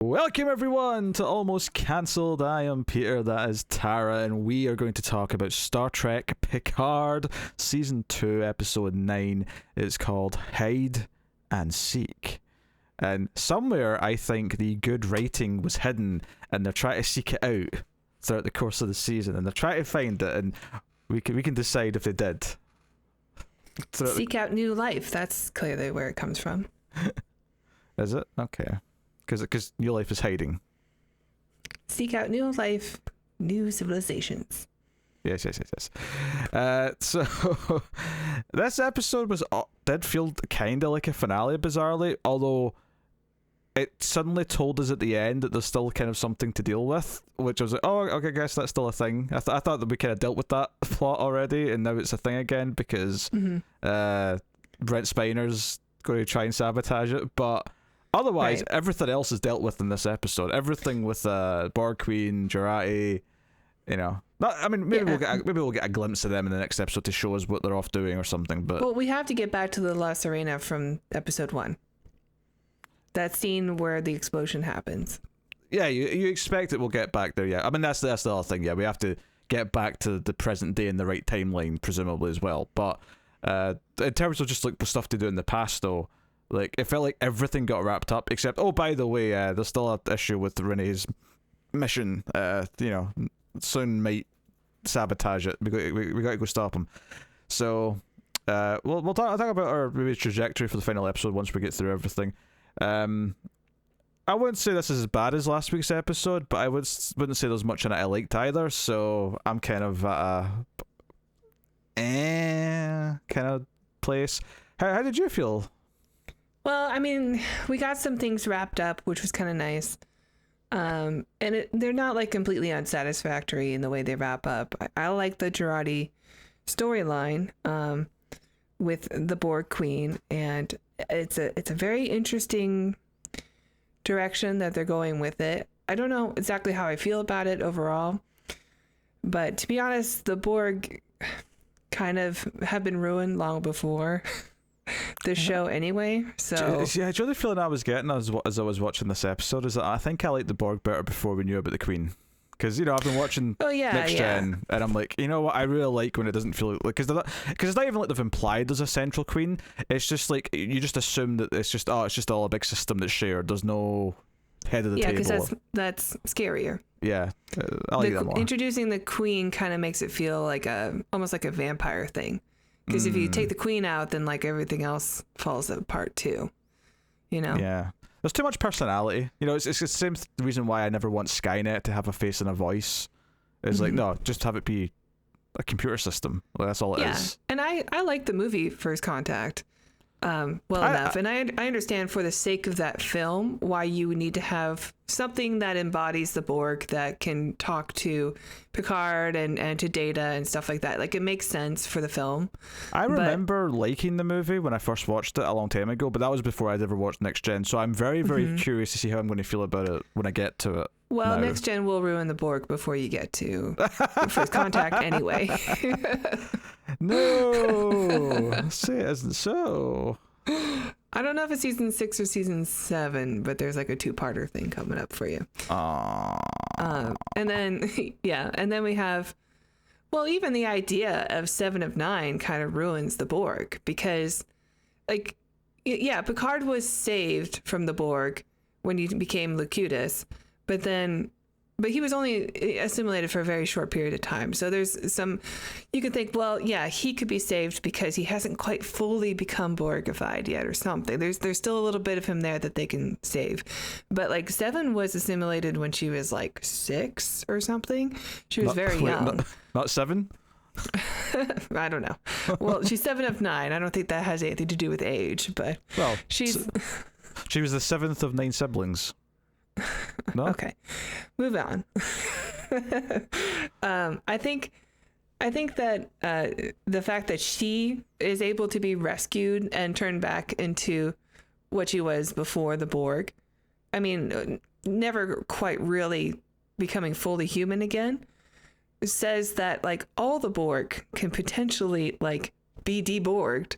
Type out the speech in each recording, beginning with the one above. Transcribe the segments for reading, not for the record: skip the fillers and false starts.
Welcome everyone to Almost Cancelled. I am Peter, that is Tara, and we are going to talk about Star Trek Picard Season 2, Episode 9. It's called Hide and Seek. And somewhere I think the good writing was hidden, and they're trying to seek it out throughout the course of the season, and they're trying to find it, and we can decide if they did. Seek out new life. That's clearly where it comes from. Is it? Okay. Because new life is hiding. Seek out new life, new civilizations. Yes. So this episode did feel kind of like a finale, bizarrely, although it suddenly told us at the end that there's still kind of something to deal with, which I was like, oh, okay, I guess that's still a thing. I thought that we kind of dealt with that plot already, and now it's a thing again because Brent Spiner's going to try and sabotage it, but otherwise, everything else is dealt with in this episode. Everything with Borg Queen, Jeri, maybe we'll get a glimpse of them in the next episode to show us what they're off doing or something. But well, we have to get back to the La Serena from episode 1. That scene where the explosion happens. Yeah, you expect it will get back there. Yeah, I mean that's the other thing. Yeah, we have to get back to the present day in the right timeline, presumably as well. But in terms of just like stuff to do in the past, though. Like, it felt like everything got wrapped up, except, oh, by the way, there's still an issue with Renee's mission. Soon might sabotage it. We got to go stop him. So, I'll talk about our maybe trajectory for the final episode once we get through everything. I wouldn't say this is as bad as last week's episode, but I wouldn't say there's much in it I liked either, so I'm kind of at a kind of place. How did you feel? Well, I mean, we got some things wrapped up, which was kind of nice. And they're not like completely unsatisfactory in the way they wrap up. I like the Jeri storyline with the Borg Queen, and it's a very interesting direction that they're going with it. I don't know exactly how I feel about it overall, but to be honest, the Borg kind of have been ruined long before the show anyway. So yeah, the only feeling I was getting as I was watching this episode is that I think I liked the Borg better before we knew about the Queen, because I've been watching Next Gen, and I'm like, you know what, I really like when it doesn't feel like, because it's not even like they've implied there's a central Queen. It's just like you just assume that it's just all a big system that's shared. There's no head of the table. Yeah, because that's scarier. Yeah, I like that more. Introducing the Queen kind of makes it feel like almost like a vampire thing. Because if you take the Queen out, then like everything else falls apart too, Yeah, there's too much personality. It's the same reason why I never want Skynet to have a face and a voice. It's like, no, just have it be a computer system. Like, that's all it is. And I like the movie First Contact enough, and I understand for the sake of that film why you would need to have something that embodies the Borg that can talk to Picard and to Data and stuff like that. Like, it makes sense for the film. I remember liking the movie when I first watched it a long time ago, but that was before I'd ever watched Next Gen, so I'm very, very curious to see how I'm going to feel about it when I get to it. Well, now. Next Gen will ruin the Borg before you get to First Contact anyway. No, say it isn't so. I don't know if it's season 6 or season 7, but there's like a 2-parter thing coming up for you. And then we have, well, even the idea of 7 of 9 kind of ruins the Borg, because like, yeah, Picard was saved from the Borg when he became Locutus, but he was only assimilated for a very short period of time. So there's some, you could think, well, yeah, he could be saved because he hasn't quite fully become Borgified yet or something. There's still a little bit of him there that they can save. But like 7 was assimilated when she was like 6 or something. She was very young. Not 7? I don't know. Well, she's 7 of 9. I don't think that has anything to do with age, but she was the 7th of 9 siblings. No? Okay, move on. I think that the fact that she is able to be rescued and turned back into what she was before the Borg, I mean, never quite really becoming fully human again, says that like all the Borg can potentially like be deborged.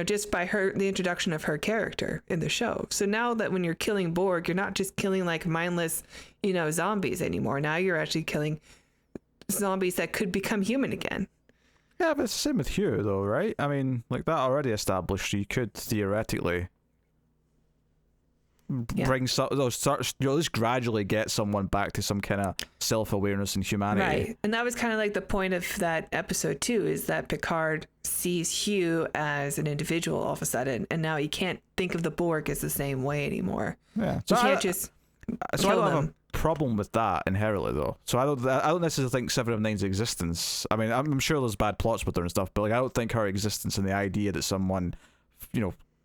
just by the introduction of her character in the show. So now that when you're killing Borg, you're not just killing like mindless, zombies anymore. Now you're actually killing zombies that could become human again. Yeah, but it's the same with Hugh, though, right? I mean, like, that already established you could theoretically bring some, at least gradually get someone back to some kind of self-awareness and humanity. Right. And that was kind of like the point of that episode too, is that Picard sees Hugh as an individual all of a sudden, and now he can't think of the Borg as the same way anymore. Yeah. So you can't just kill I don't them. have a problem with that inherently, though. So I don't necessarily think Seven of Nine's existence. I mean, I'm sure there's bad plots with her and stuff, but like I don't think her existence and the idea that someone,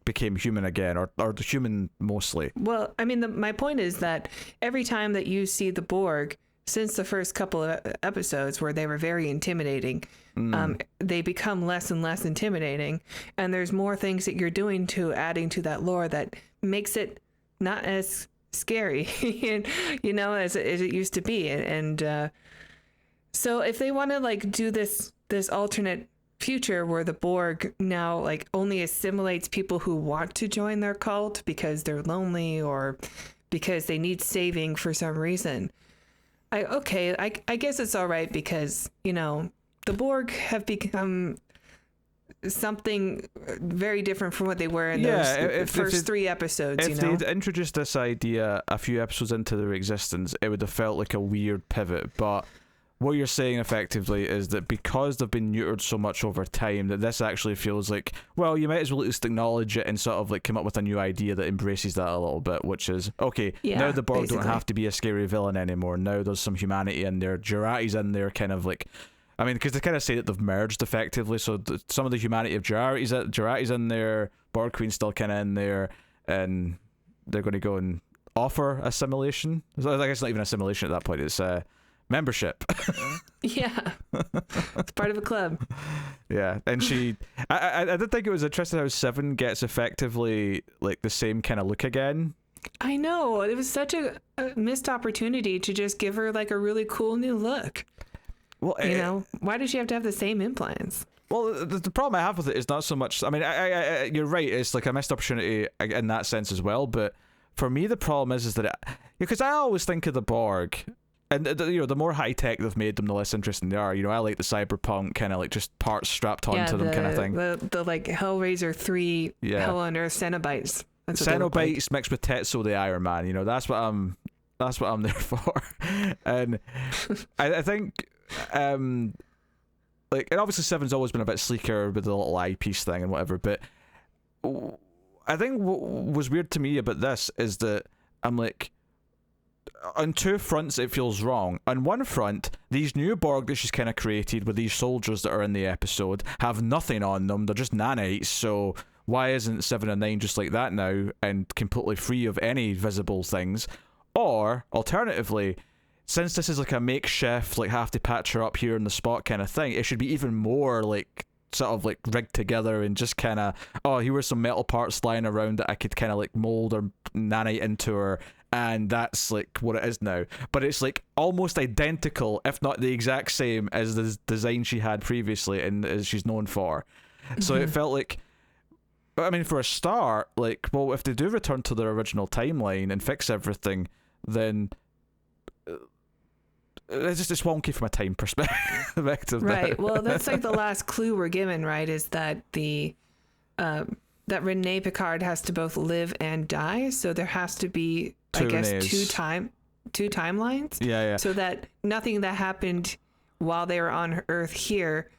became human again, or human mostly. Well, I mean, my point is that every time that you see the Borg, since the first couple of episodes where they were very intimidating, they become less and less intimidating, and there's more things that you're doing to adding to that lore that makes it not as scary, as it used to be. And so if they want to like do this alternate future where the Borg now like only assimilates people who want to join their cult because they're lonely or because they need saving for some reason, I guess it's all right, because the Borg have become something very different from what they were in those first 3 episodes. If they'd introduced this idea a few episodes into their existence, it would have felt like a weird pivot. But what you're saying effectively is that because they've been neutered so much over time, that this actually feels like, well, you might as well at least acknowledge it and sort of like come up with a new idea that embraces that a little bit, which is, okay, now the Borg don't have to be a scary villain anymore. Now there's some humanity in there. Jeri's in there, kind of like, I mean, because they kind of say that they've merged effectively, so some of the humanity of Jeri's in there, Borg Queen's still kind of in there, and they're going to go and offer assimilation. I guess it's not even assimilation at that point, it's membership. Yeah. It's part of a club. Yeah, and I did think it was interesting how Seven gets effectively like the same kind of look again. I know, it was such a missed opportunity to just give her like a really cool new look. Well, why does she have to have the same implants? Well, the problem I have with it is not so much, I mean, I you're right, it's like a missed opportunity in that sense as well, but for me the problem is that because I always think of the Borg, and the more high tech they've made them, the less interesting they are. I like the cyberpunk kind of like just parts strapped onto them kind of thing. The like Hellraiser 3 Hell on Earth Cenobites. Cenobites mixed with Tetsuo the Iron Man. That's what I'm there for. And I think and obviously Seven's always been a bit sleeker with the little eyepiece thing and whatever, but I think what was weird to me about this is that I'm like, on 2 fronts it feels wrong. On one front, these new Borg that she's kind of created with these soldiers that are in the episode have nothing on them, they're just nanites, so why isn't 7 and 9 just like that now and completely free of any visible things? Or alternatively, since this is like a makeshift, like have to patch her up here in the spot kind of thing, it should be even more like sort of like rigged together and just kind of, here were some metal parts lying around that I could kind of like mold or nanite into her, and that's like what it is now. But it's like almost identical, if not the exact same as the design she had previously and as she's known for. So it felt like, I mean, for a start, like, well, if they do return to their original timeline and fix everything, then it's wonky from a time perspective. Right. Well, that's like the last clue we're given, right? Is that that Renee Picard has to both live and die, so there has to be, I guess, two timelines. Yeah. So that nothing that happened while they were on Earth here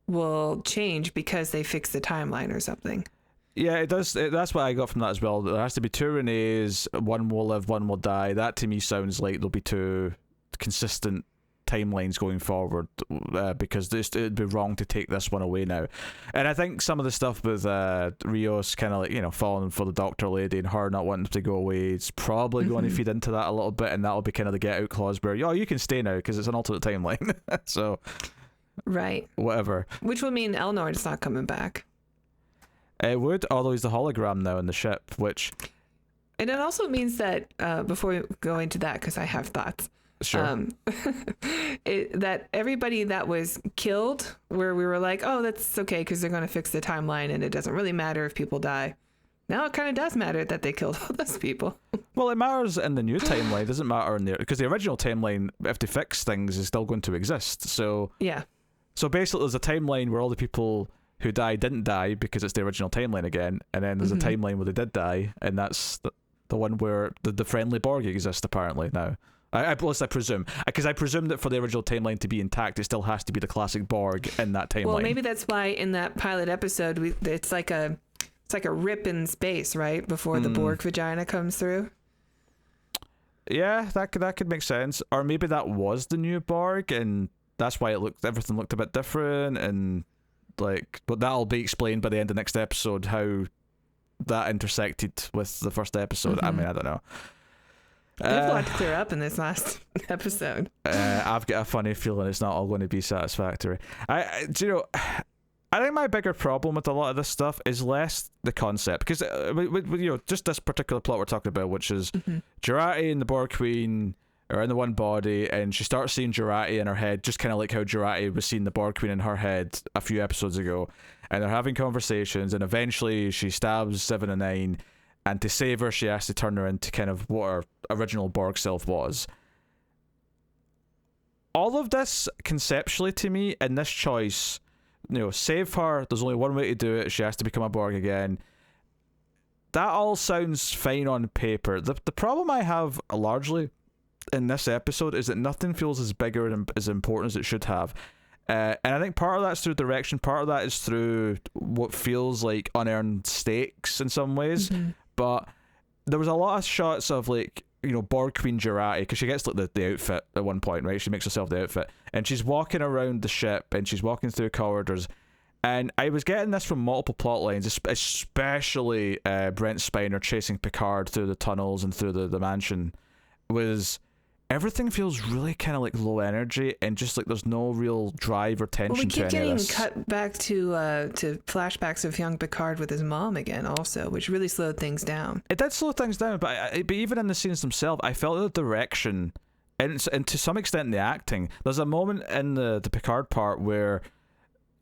will change because they fixed the timeline or something. Yeah, it does. That's what I got from that as well. There has to be 2 Renees, one will live, one will die. That to me sounds like there'll be 2 consistent timelines going forward, because it'd be wrong to take this one away now. And I think some of the stuff with Rios kind of like, falling for the doctor lady and her not wanting to go away, it's probably going to feed into that a little bit, and that'll be kind of the get out clause where, you can stay now because it's an alternate timeline. So right, whatever. Which would mean Elnord's not coming back. It would, although he's the hologram now in the ship, which... And it also means that, before we go into that, because I have thoughts, Sure. That everybody that was killed, where we were like, oh, that's okay because they're going to fix the timeline and it doesn't really matter if people die. Now it kind of does matter that they killed all those people. Well, it matters in the new timeline. It doesn't matter in there because the original timeline, if they fix things, is still going to exist. So yeah. So basically, there's a timeline where all the people who died didn't die because it's the original timeline again, and then there's a timeline where they did die, and that's the one where the friendly Borg exist apparently now. I presume, because I presume that for the original timeline to be intact, it still has to be the classic Borg in that timeline. Well, maybe that's why in that pilot episode, it's like a rip in space, right, before the Borg vagina comes through. Yeah, that could make sense. Or maybe that was the new Borg, and that's why everything looked a bit different, and like, but that'll be explained by the end of next episode how that intersected with the first episode. I mean, I don't know. There's a lot to clear up in this last episode. I've got a funny feeling it's not all going to be satisfactory. Do you know, I think my bigger problem with a lot of this stuff is less the concept, because you know, just this particular plot we're talking about, which is Jeri and the Borg Queen are in the one body, and she starts seeing Jeri in her head, just kind of like how Jeri was seeing the Borg Queen in her head a few episodes ago, and they're having conversations, and eventually she stabs 7 and 9, and to save her, she has to turn her into kind of what her original Borg self was. All of this, conceptually to me, in this choice, you know, save her, there's only one way to do it, she has to become a Borg again. That all sounds fine on paper. The problem I have largely in this episode is that nothing feels as big or as important as it should have. And I think part of that's through direction, part of that is through what feels like unearned stakes in some ways. But there was a lot of shots of, like, you know, Borg Queen Jeri, because she gets like the outfit at one point, right? She makes herself the outfit, and she's walking around the ship, and she's walking through corridors, and I was getting this from multiple plot lines, especially Brent Spiner chasing Picard through the tunnels and through the mansion. Was everything feels really kind of like low energy, and just like there's no real drive or tension to any of this. Well, we keep getting cut back to flashbacks of young Picard with his mom again also, which really slowed things down. It did slow things down, but even in the scenes themselves, I felt the direction, and to some extent the acting. There's a moment in the Picard part where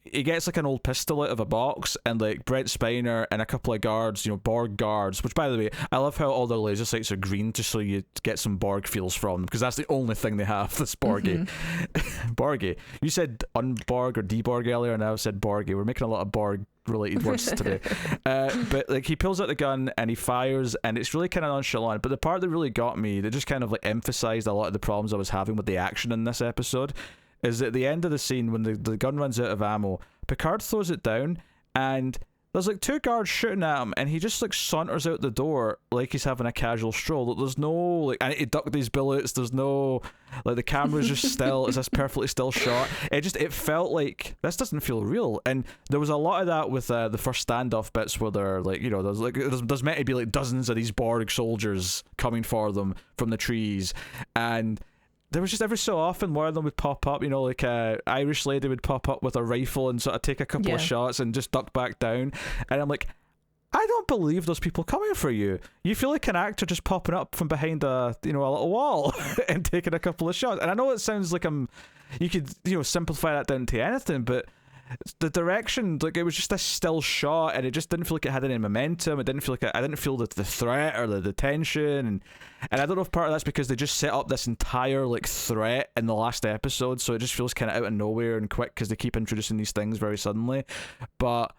he gets like an old pistol out of a box, and like Brent Spiner and a couple of guards, you know, Borg guards, which, by the way, I love how all their laser sights are green just so you get some Borg feels from them, because that's the only thing they have that's Borgy. Borgy. You said unborg or deborg earlier, and I said Borgy. We're making a lot of Borg related words today. But like, he pulls out the gun and he fires, and it's really kind of nonchalant. But the part that really got me, that just kind of like emphasized a lot of the problems I was having with the action in this episode, is at the end of the scene when the gun runs out of ammo, Picard throws it down, and there's like 2 guards shooting at him, and he just like saunters out the door like he's having a casual stroll. There's no like, I need to duck these bullets, there's no like, the camera's just still, it's this perfectly still shot. It felt like this doesn't feel real, and there was a lot of that with the first standoff bits where they're like, you know, there's meant to be like dozens of these Borg soldiers coming for them from the trees, and there was just every so often one of them would pop up, you know, like a Irish lady would pop up with a rifle and sort of take a couple of shots and just duck back down. And I'm like, I don't believe those people coming for you. You feel like an actor just popping up from behind a little wall and taking a couple of shots. And I know it sounds like you could, you know, simplify that down to anything, but the direction, like, it was just a still shot, and it just didn't feel like it had any momentum. It didn't feel like I didn't feel the threat or the tension, and I don't know if part of that's because they just set up this entire like threat in the last episode, so it just feels kind of out of nowhere and quick because they keep introducing these things very suddenly. But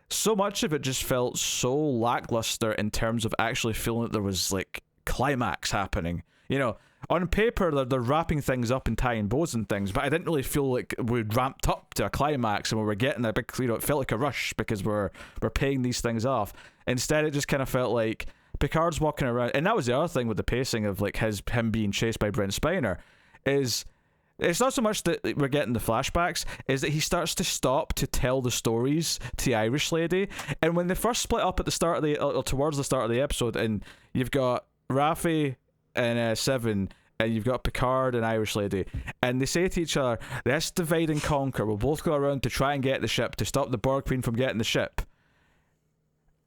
so much of it just felt so lackluster in terms of actually feeling that there was like climax happening. You know, on paper they're wrapping things up and tying bows and things, but I didn't really feel like we'd ramped up to a climax and we were getting a big, you know, it felt like a rush because we're paying these things off. Instead, it just kind of felt like Picard's walking around, and that was the other thing with the pacing of like him being chased by Brent Spiner, is it's not so much that we're getting the flashbacks, is that he starts to stop to tell the stories to the Irish lady. And when they first split up at the start of or towards the start of the episode, and you've got Raffi and Seven, and you've got Picard and Irish lady, and they say to each other, let's divide and conquer, we'll both go around to try and get the ship, to stop the Borg Queen from getting the ship.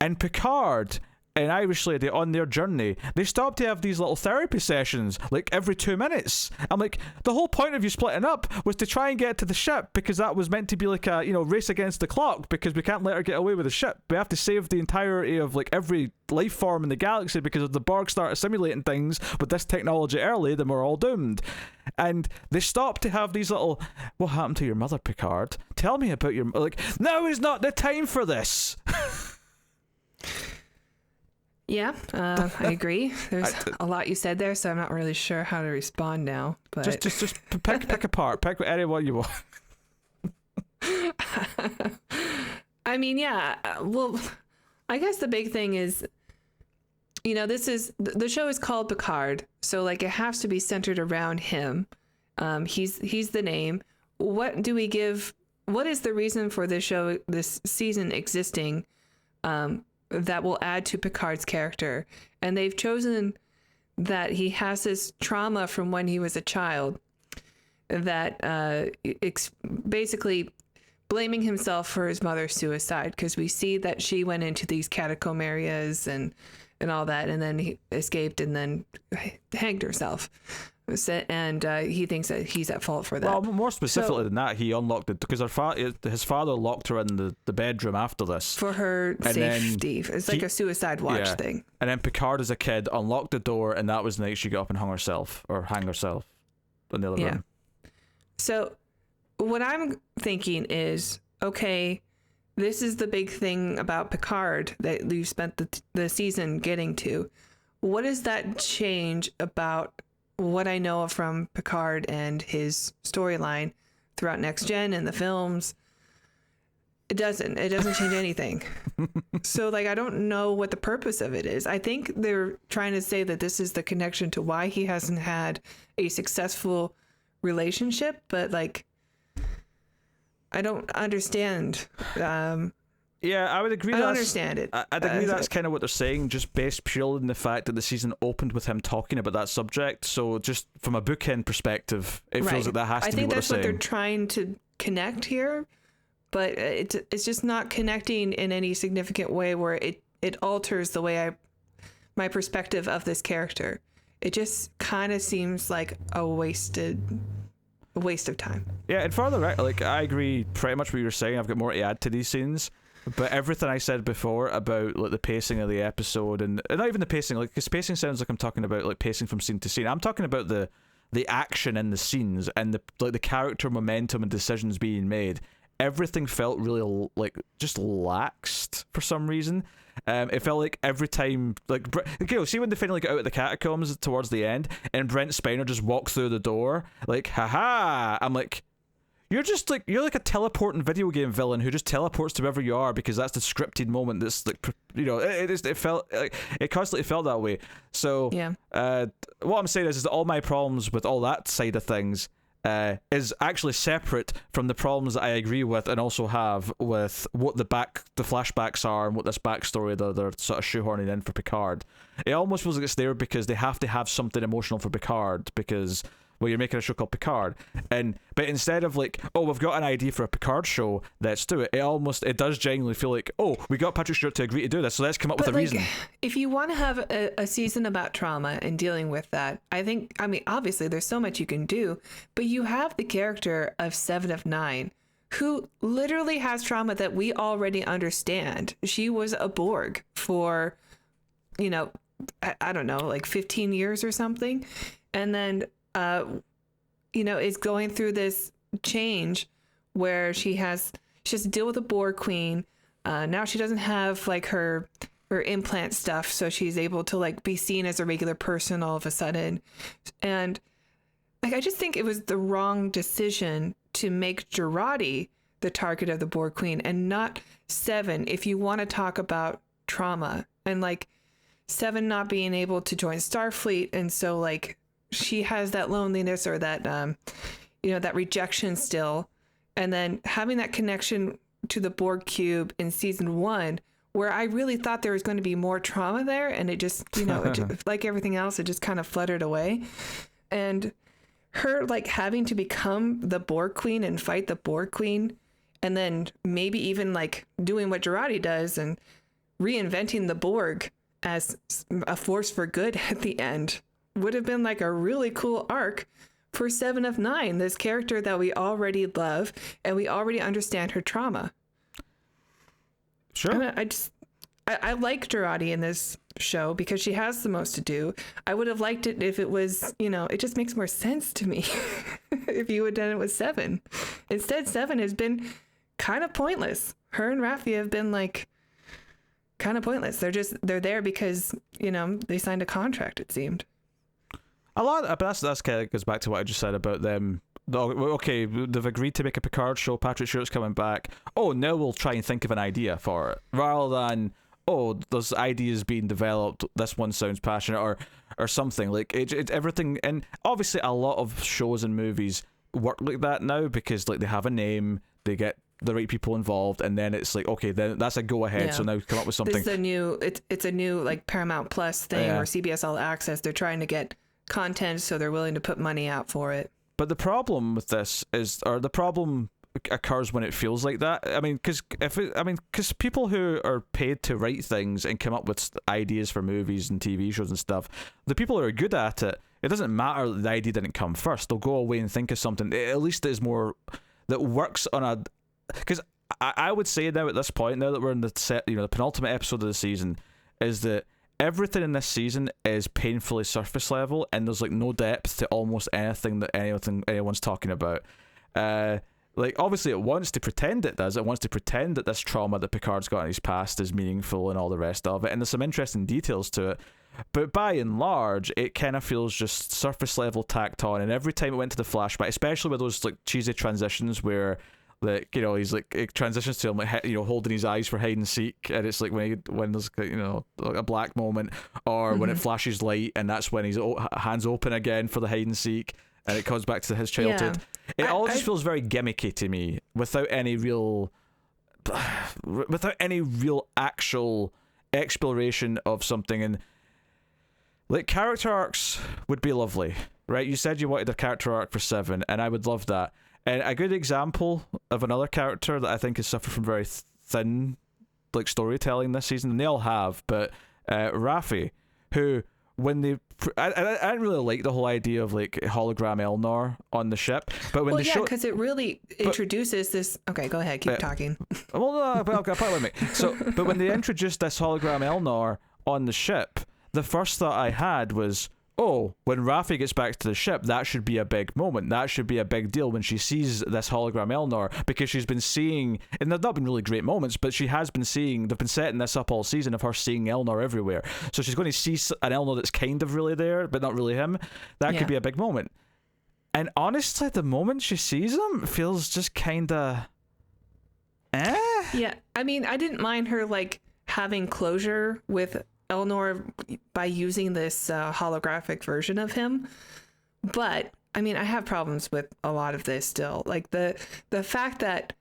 And Picard, in Irish Lady on their journey, they stopped to have these little therapy sessions like every 2 minutes. I'm like, the whole point of you splitting up was to try and get to the ship, because that was meant to be like a, you know, race against the clock, because we can't let her get away with the ship. We have to save the entirety of like every life form in the galaxy, because if the Borg started simulating things with this technology early, then we're all doomed. And they stopped to have these little, what happened to your mother, Picard? Tell me about your, like, now is not the time for this. Yeah, I agree. There's a lot you said there, so I'm not really sure how to respond now. But just pick apart, pick any one you want. I mean, yeah. Well, I guess the big thing is, you know, the show is called Picard, so like it has to be centered around him. He's the name. What do we give? What is the reason for this show, this season existing? That will add to Picard's character. And they've chosen that he has this trauma from when he was a child, that basically blaming himself for his mother's suicide, because we see that she went into these catacomb areas and all that, and then he escaped and then hanged herself. And he thinks that he's at fault for that. Well, more specifically than that, he unlocked it because his father locked her in the bedroom after this. For her safety. It's like a suicide watch thing. And then Picard, as a kid, unlocked the door, and that was the night she got up and hung herself in the other room. So what I'm thinking is, okay, this is the big thing about Picard that you spent the season getting to. What does that change about what I know from Picard and his storyline throughout Next Gen and the films? It doesn't change anything. So like, I don't know what the purpose of it is. I think they're trying to say that this is the connection to why he hasn't had a successful relationship, but like, I don't understand. Yeah, I would agree. I don't understand it. I'd agree that's kind of what they're saying, just based purely on the fact that the season opened with him talking about that subject. So just from a bookend perspective, it feels like that has to be what they're saying. I think that's what they're trying to connect here, but it's just not connecting in any significant way where it alters the way my perspective of this character. It just kind of seems like a waste of time. Yeah, and further, like, I agree pretty much what you were saying. I've got more to add to these scenes. But everything I said before about like the pacing of the episode, and not even the pacing, like, because pacing sounds like I'm talking about like pacing from scene to scene. I'm talking about the action in the scenes and the character momentum and decisions being made. Everything felt really like just laxed for some reason. It felt like every time, like, okay, see when they finally get out of the catacombs towards the end, and Brent Spiner just walks through the door, like, haha. I'm like, you're like a teleporting video game villain who just teleports to wherever you are because that's the scripted moment. That's like, you know, it felt like it constantly felt that way. So yeah. What I'm saying is that all my problems with all that side of things is actually separate from the problems that I agree with and also have with what the flashbacks are and what this backstory they're sort of shoehorning in for Picard. It almost feels like it's there because they have to have something emotional for Picard because, well, you're making a show called Picard, but instead of like, oh, we've got an idea for a Picard show, let's do it. It does genuinely feel like, oh, we got Patrick Stewart to agree to do this, so let's come up with a reason. If you want to have a season about trauma and dealing with that, I mean, obviously there's so much you can do, but you have the character of 7 of 9, who literally has trauma that we already understand. She was a Borg for, you know, I don't know, like 15 years or something, and then you know, is going through this change where she has to deal with a Borg queen. Now she doesn't have like her implant stuff, so she's able to like be seen as a regular person all of a sudden. And like, I just think it was the wrong decision to make Jeri the target of the Borg queen and not 7. If you want to talk about trauma and like 7 not being able to join Starfleet, and so like, she has that loneliness or that, you know, that rejection still. And then having that connection to the Borg cube in season 1, where I really thought there was going to be more trauma there. And it just, you know, like everything else, it just kind of fluttered away. And her like having to become the Borg queen and fight the Borg queen. And then maybe even like doing what Jeri does and reinventing the Borg as a force for good at the end would have been like a really cool arc for 7 of 9, this character that we already love and we already understand her trauma. Sure. I like Jeri in this show because she has the most to do. I would have liked it if it was, it just makes more sense to me if you had done it with 7. Instead, 7 has been kind of pointless. Her and Raffi have been like kind of pointless. They're there because, they signed a contract, it seemed. A lot, but that's kind of goes back to what I just said about them. Okay, they've agreed to make a Picard show. Patrick Stewart's coming back. Oh, now we'll try and think of an idea for it, rather than there's ideas being developed. This one sounds passionate, or something like it. Everything, and obviously a lot of shows and movies work like that now because like they have a name, they get the right people involved, and then it's like, okay, then that's a go ahead. Yeah. So now come up with something. This is it's a new like Paramount Plus thing or CBS All Access. They're trying to get content, so they're willing to put money out for it. But the problem with this the problem occurs when it feels like that. I mean, because people who are paid to write things and come up with ideas for movies and TV shows and stuff, the people who are good at it, it doesn't matter that the idea didn't come first. They'll go away and think of something at least is more that works on a. Because I would say now at this point, now that we're in the penultimate episode of the season, is that everything in this season is painfully surface level, and there's like no depth to almost anything that anyone's talking about. Like obviously it wants to pretend it does. It wants to pretend that this trauma that Picard's got in his past is meaningful and all the rest of it, and there's some interesting details to it. But by and large, it kind of feels just surface level tacked on. And every time it went to the flashback, especially with those like cheesy transitions where, like, he's like, it transitions to him like, holding his eyes for hide and seek, and it's like when there's like a black moment, or when it flashes light, and that's when his hands open again for the hide and seek, and it comes back to his childhood. Yeah. It all just feels very gimmicky to me, without any real actual exploration of something. And like character arcs would be lovely, right? You said you wanted a character arc for 7, and I would love that. And a good example of another character that I think has suffered from very thin like storytelling this season, and they all have, but Raffi, who when they I didn't really like the whole idea of like hologram Elnor on the ship, but when because it really introduces this. Okay, go ahead, keep talking. Well, no, but I'll probably make so. But when they introduced this hologram Elnor on the ship, the first thought I had was, oh, when Raffi gets back to the ship, that should be a big moment. That should be a big deal when she sees this hologram Elnor, because she's been seeing, and they've not been really great moments, but she has been seeing, they've been setting this up all season of her seeing Elnor everywhere. So she's going to see an Elnor that's kind of really there, but not really him. That could be a big moment. And honestly, the moment she sees him feels just kind of, Yeah, I mean, I didn't mind her like having closure with Elnor by using this holographic version of him, but I mean, I have problems with a lot of this still. Like the fact that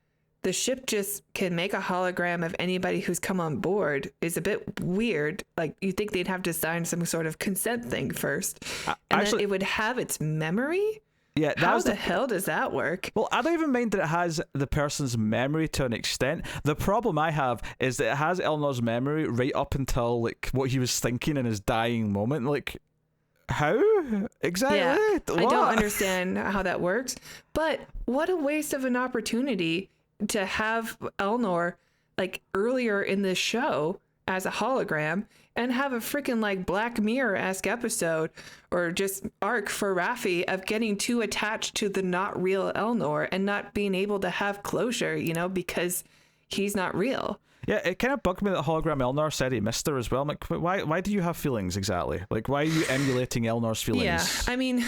the ship just can make a hologram of anybody who's come on board is a bit weird. Like you think they'd have to sign some sort of consent thing first, and then it would have its memory. Yeah, how the hell does that work? Well, I don't even mind that it has the person's memory to an extent. The problem I have is that it has Elnor's memory right up until like what he was thinking in his dying moment. Like, how exactly? Yeah, I don't understand how that works. But what a waste of an opportunity to have Elnor like earlier in this show as a hologram, and have a freaking like Black Mirror-esque episode or just arc for Raffi of getting too attached to the not real Elnor and not being able to have closure, because he's not real. Yeah, it kind of bugged me that hologram Elnor said he missed her as well. I'm like, why do you have feelings exactly? Like, why are you emulating Elnor's feelings? Yeah, I mean,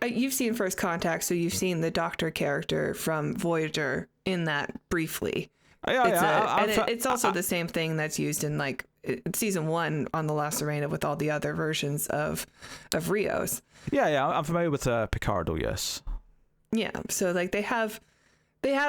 you've seen First Contact, so you've seen the Doctor character from Voyager in that briefly. It's also the same thing that's used in like season 1 on the La Sirena with all the other versions of Rios. Yeah, I'm familiar with Picard, yes. Yeah, so like they have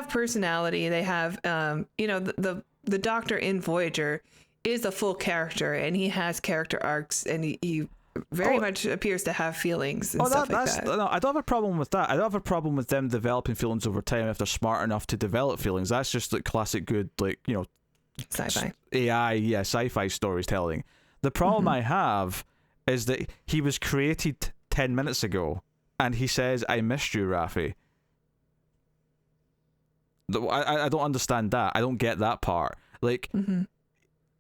personality. They have the Doctor in Voyager is a full character, and he has character arcs, and he very much appears to have feelings and stuff like that. No, I don't have a problem with that. I don't have a problem with them developing feelings over time if they're smart enough to develop feelings. That's just like classic good, like, sci-fi. AI, sci-fi storytelling. The problem I have is that he was created 10 minutes ago, and he says, "I missed you, Raffi." I don't understand that. I don't get that part. Like,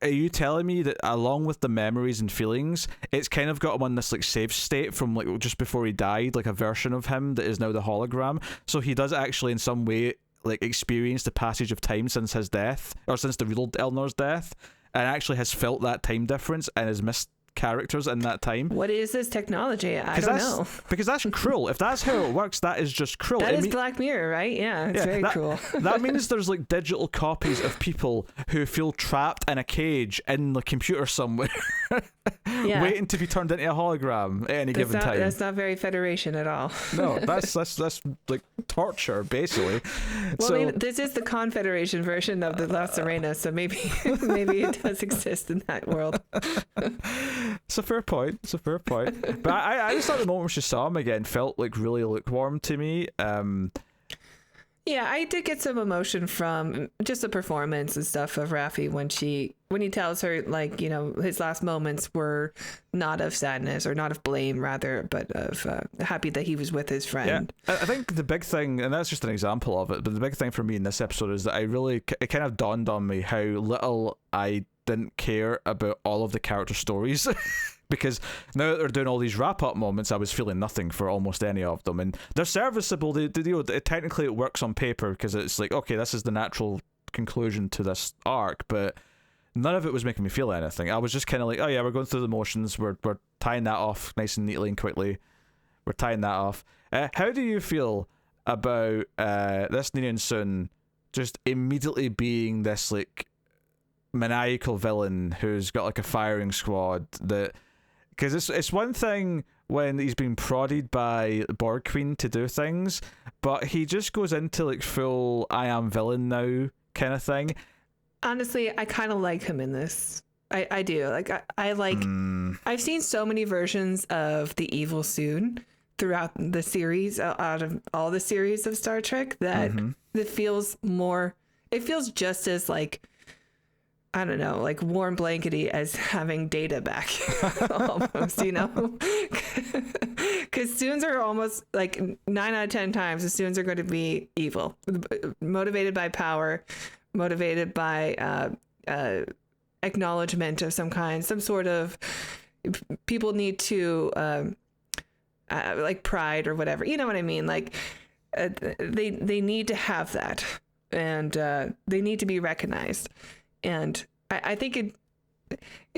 are you telling me that along with the memories and feelings, it's kind of got him on this like safe state from like just before he died, like a version of him that is now the hologram? So he does actually in some way like experience the passage of time since his death, or since the real Elnor's death, and actually has felt that time difference and has missed characters in that time. What is this technology? I don't know. Because that's cruel. If that's how it works, that is just cruel. That is Black Mirror, right? Yeah, it's very cruel. That means there's like digital copies of people who feel trapped in a cage in the computer somewhere, waiting to be turned into a hologram at any given time. That's not very Federation at all. No, that's like torture, basically. Well, maybe this is the Confederation version of the La Sirena, so maybe it does exist in that world. It's a fair point. But I just thought the moment she saw him again felt like really lukewarm to me. Yeah, I did get some emotion from just the performance and stuff of Raffi when he tells her, like, you know, his last moments were not of sadness, or not of blame rather, but of happy that he was with his friend. Yeah, I think the big thing, and that's just an example of it, but the big thing for me in this episode is that it kind of dawned on me how little I didn't care about all of the character stories. Because now that they're doing all these wrap-up moments, I was feeling nothing for almost any of them, and they're serviceable. Technically it works on paper because it's like, okay, this is the natural conclusion to this arc, but none of it was making me feel anything. I was just kind of like, oh yeah, we're going through the motions, we're tying that off nice and neatly and quickly. We're tying that off. How do you feel about this Ninian Sun just immediately being this like maniacal villain who's got like a firing squad? Because it's one thing when he's being prodded by Borg Queen to do things, but he just goes into like full I am villain now kind of thing. Honestly, I kind of like him in this. I do. Like, I like... I've seen so many versions of the evil Soon throughout the series, out of all the series of Star Trek, that it feels more... It feels just as, like... I don't know, like warm blankety as having Data back, almost, you know? Because Soons are almost like 9 out of 10 times, the Soons are going to be evil, motivated by power, motivated by acknowledgement of some kind, some sort of people need to like pride or whatever, you know what I mean? Like they need to have that, and they need to be recognized. And I think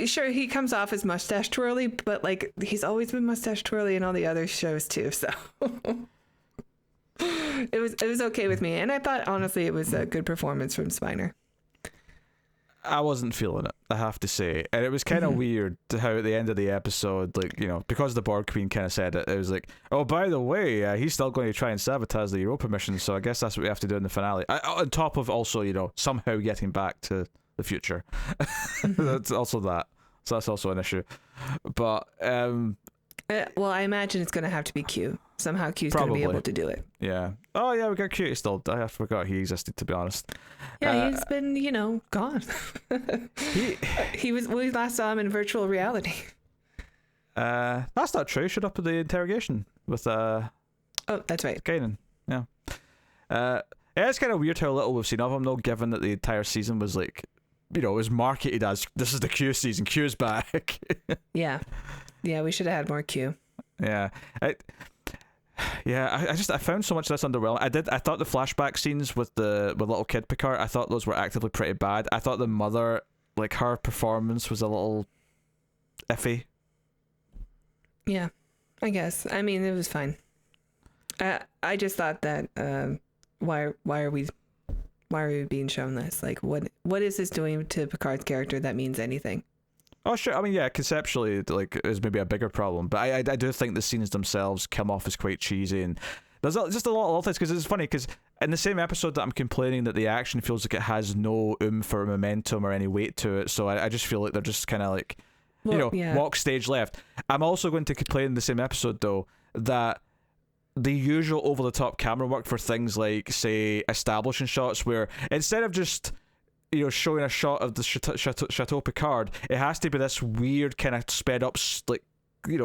sure, he comes off as mustache twirly, but like he's always been mustache twirly in all the other shows too. So it was okay with me, and I thought honestly it was a good performance from Spiner. I wasn't feeling it, I have to say, and it was kind of weird how at the end of the episode, like, you know, because the Borg Queen kind of said it, it was like, oh, by the way, he's still going to try and sabotage the Europa mission, so I guess that's what we have to do in the finale. On top of also, you know, somehow getting back to the future. That's also that. So that's also an issue. But well, I imagine it's going to have to be Q. Somehow Q's going to be able to do it. Yeah. Oh yeah, we got Q still. I forgot he existed, to be honest. Yeah, he's been, you know, gone. he was, we last saw him in virtual reality. That's not true. Showed up at the interrogation with oh, that's right, Kanan. Yeah. Yeah, it's kind of weird how little we've seen of him though, given that the entire season was like, you know, it was marketed as this is the Q season, Q's back. Yeah, we should have had more Q. Yeah, I found so much of this underwhelming. I thought the flashback scenes with little kid Picard, I thought those were actively pretty bad. I thought the mother, like her performance was a little iffy. Yeah, I guess. I mean, it was fine. I just thought that why are we being shown this? Like, what is this doing to Picard's character that means anything? Oh, sure. I mean, yeah, conceptually, like, is maybe a bigger problem, but I do think the scenes themselves come off as quite cheesy, and there's just a lot of things, because it's funny, because in the same episode that I'm complaining that the action feels like it has no oomph or momentum or any weight to it, so I just feel like they're just kind of like, walk stage left. I'm also going to complain in the same episode, though, that the usual over-the-top camera work for things like, say, establishing shots, where instead of just showing a shot of the Chateau Picard, it has to be this weird kind of sped up, like,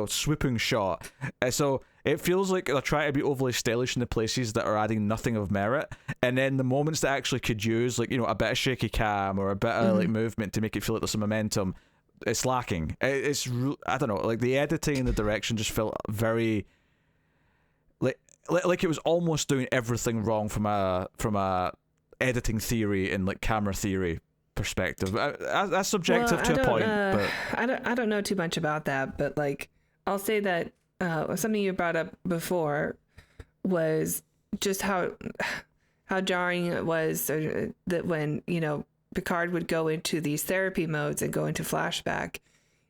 swooping shot. So it feels like they're trying to be overly stylish in the places that are adding nothing of merit, and then the moments that actually could use, like, a bit of shaky cam or a bit of like movement to make it feel like there's some momentum, it's lacking. It's I don't know, like the editing and the direction just felt very like it was almost doing everything wrong from a editing theory and like camera theory perspective. That's subjective to a point. But I don't know too much about that, but like I'll say that something you brought up before was just how jarring it was that when Picard would go into these therapy modes and go into flashback,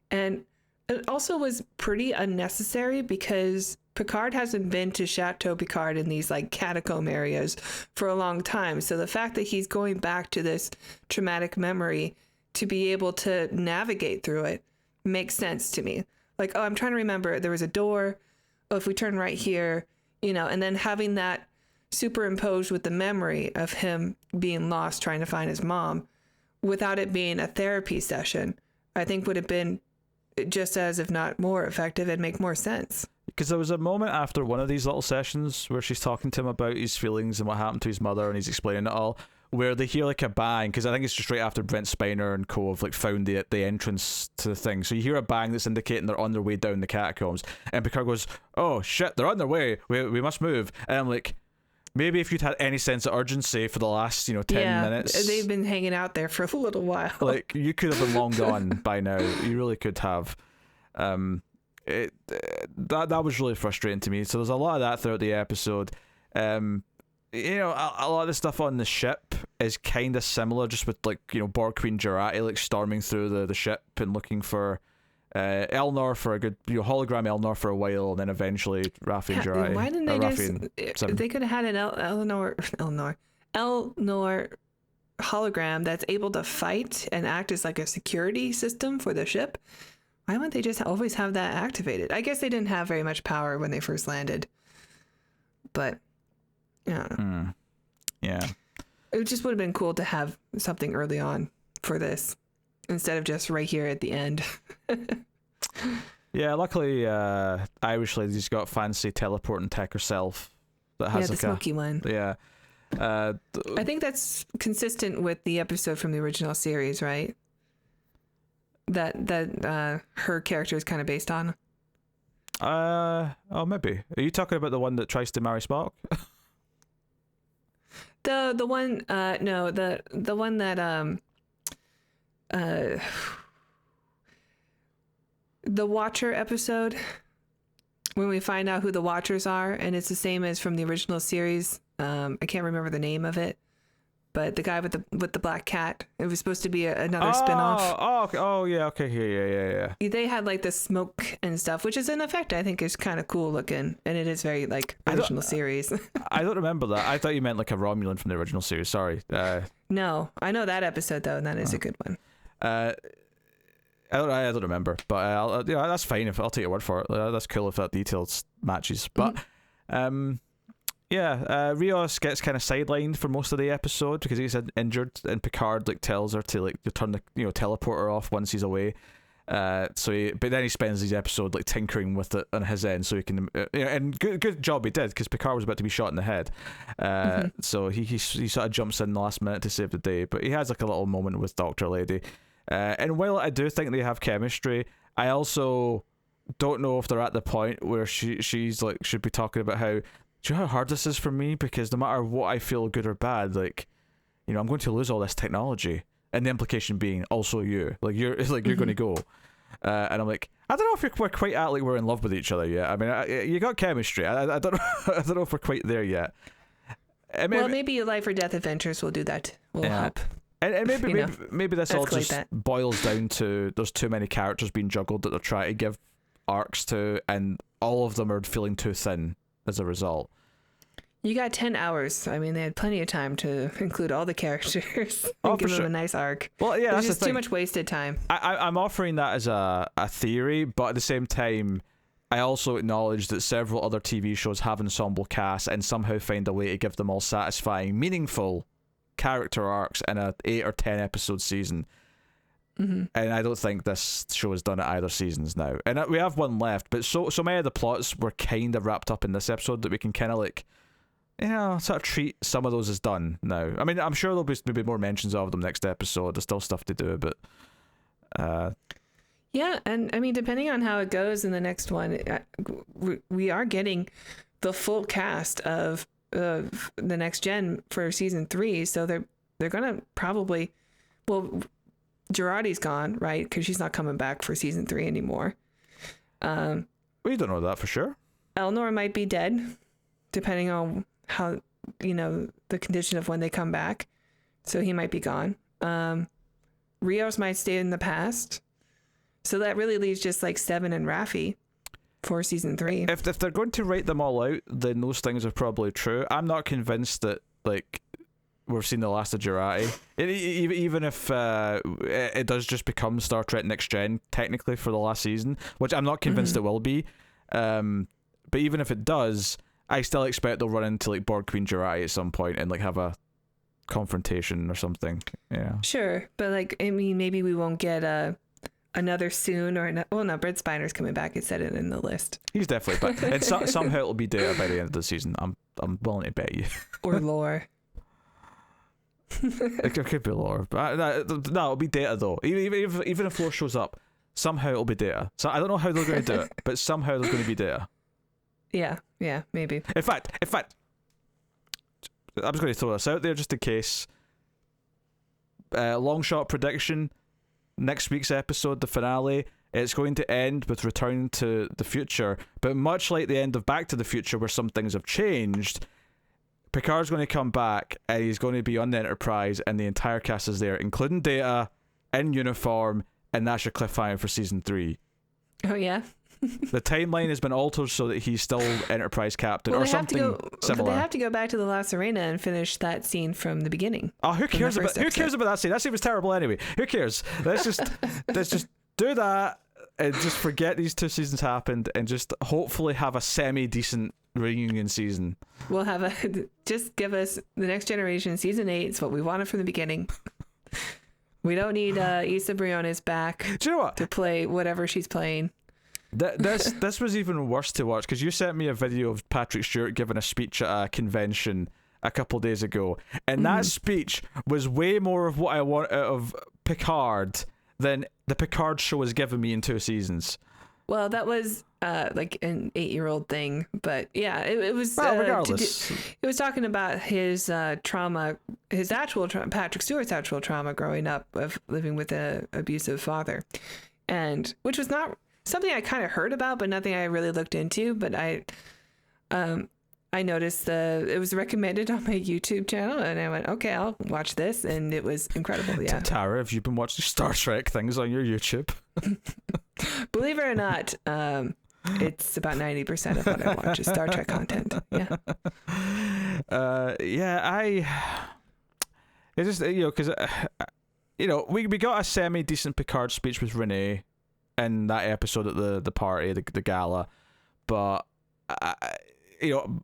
and it also was pretty unnecessary because Picard hasn't been to Chateau Picard in these like catacomb areas for a long time. So the fact that he's going back to this traumatic memory to be able to navigate through it makes sense to me. Like, oh, I'm trying to remember, there was a door. Oh, if we turn right here, and then having that superimposed with the memory of him being lost trying to find his mom without it being a therapy session, I think would have been just as, if not more effective, and make more sense. Because there was a moment after one of these little sessions where she's talking to him about his feelings and what happened to his mother, and he's explaining it all, where they hear like a bang, because I think it's just right after Brent Spiner and co have like found the entrance to the thing. So you hear a bang that's indicating they're on their way down the catacombs, and Picard goes, "Oh shit, they're on their way. We must move." And I'm like, maybe if you'd had any sense of urgency for the last 10 minutes, they've been hanging out there for a little while. Like, you could have been long gone by now. You really could have. That was really frustrating to me. So there's a lot of that throughout the episode. A lot of the stuff on the ship is kind of similar, just with like Borg Queen Jeri like storming through the ship and looking for Elnor for a good hologram Elnor for a while, and then eventually Raffi and Jeri. Why didn't they they could have had an Elnor hologram that's able to fight and act as like a security system for the ship? Why wouldn't they just always have that activated? I guess they didn't have very much power when they first landed, but yeah, it just would have been cool to have something early on for this instead of just right here at the end. Yeah, luckily Irish lady's got fancy teleporting tech herself that has the smoky one. Yeah. I think that's consistent with the episode from the original series, right? That her character is kind of based on. Maybe. Are you talking about the one that tries to marry Spock? The one no, the one that the Watcher episode, when we find out who the Watchers are, and it's the same as from the original series. I can't remember the name of it, but the guy with the black cat. It was supposed to be another spin-off. Yeah, okay, yeah. They had like the smoke and stuff, which is in effect I think is kind of cool looking, and it is very like original series. I don't remember that. I thought you meant like a Romulan from the original series. Sorry. No, I know that episode though, and that is a good one. I don't remember, but that's fine. I'll take your word for it. That's cool if that details matches. But Rios gets kind of sidelined for most of the episode because he's injured, and Picard like tells her to like turn the teleporter off once he's away. But then he spends his episode like tinkering with it on his end so he can. And good job he did, because Picard was about to be shot in the head. So he sort of jumps in the last minute to save the day. But he has like a little moment with Dr. Lady. And while I do think they have chemistry, I also don't know if they're at the point where she's like should be talking about how, do you know how hard this is for me, because no matter what I feel, good or bad, like I'm going to lose all this technology, and the implication being also you, like you're going to go, and I'm like, I don't know if we're quite at like we're in love with each other yet. I mean, you got chemistry. I don't know. I don't know if we're quite there yet. Maybe your life or death adventures will do that. Will help. And maybe this all just boils down to there's too many characters being juggled that they're trying to give arcs to, and all of them are feeling too thin as a result. You got 10 hours. I mean, they had plenty of time to include all the characters and give them a nice arc. Well, yeah, that's just too much wasted time. I'm offering that as a theory, but at the same time, I also acknowledge that several other TV shows have ensemble casts and somehow find a way to give them all satisfying, meaningful character arcs in a 8 or 10 episode season. And I don't think this show has done it either seasons now. And we have one left, but so many of the plots were kind of wrapped up in this episode that we can kind of like, sort of treat some of those as done now. I mean, I'm sure there'll be maybe more mentions of them next episode. There's still stuff to do, but yeah, and I mean, depending on how it goes in the next one, we are getting the full cast of the next gen for season 3. So they're gonna probably, well, Girardi's gone, right? Because she's not coming back for season 3 anymore. We don't know that for sure. Elnor might be dead, depending on how, the condition of when they come back. So he might be gone. Rios might stay in the past. So that really leaves just like Steven and Raffi for season 3. If they're going to write them all out, then those things are probably true. I'm not convinced that like we've seen the last of Jeri. Even if it does just become Star Trek Next Gen technically for the last season, which I'm not convinced it will be. But even if it does, I still expect they'll run into like Borg Queen Jeri at some point and like have a confrontation or something. Yeah. Sure, but like I mean, maybe we won't get another soon well, no, Brent Spiner's coming back. It said it in the list. He's definitely back. And somehow it'll be Data by the end of the season. I'm willing to bet you. Or Lore. It could be Lore, but no, it'll be Data though. Even if Lore shows up, somehow it'll be Data. So I don't know how they're going to do it, but somehow there's going to be Data. Yeah, maybe. In fact, I'm just going to throw this out there just in case. Long shot prediction: next week's episode, the finale, it's going to end with Return to the Future, but much like the end of Back to the Future, where some things have changed. Picard's going to come back and he's going to be on the Enterprise and the entire cast is there, including Data, in uniform, and that's your cliffhanger for season 3. Oh, yeah? The timeline has been altered so that he's still Enterprise captain or something similar. They have to go back to the La Sirena and finish that scene from the beginning. Oh, who cares about that scene? That scene was terrible anyway. Who cares? Let's just do that and just forget these 2 seasons happened and just hopefully have a semi-decent reunion season. We'll have just give us the Next Generation season 8. It's what we wanted from the beginning. We don't need Issa Briones back. Do you know what? To play whatever she's playing. This was even worse to watch because you sent me a video of Patrick Stewart giving a speech at a convention a couple days ago, and that speech was way more of what I want out of Picard than the Picard show has given me in 2 seasons. Well, that was like an 8-year-old thing, but yeah, it was. Well, regardless, it was talking about his trauma, his actual Patrick Stewart's actual trauma growing up of living with an abusive father, and which was not something I kind of heard about, but nothing I really looked into. But I noticed it was recommended on my YouTube channel, and I went, okay, I'll watch this, and it was incredible. Yeah, Tara, have you been watching Star Trek things on your YouTube? Believe it or not, it's about 90% of what I watch is Star Trek content. Yeah. It's just because we got a semi decent Picard speech with Renee in that episode at the party, the gala, but.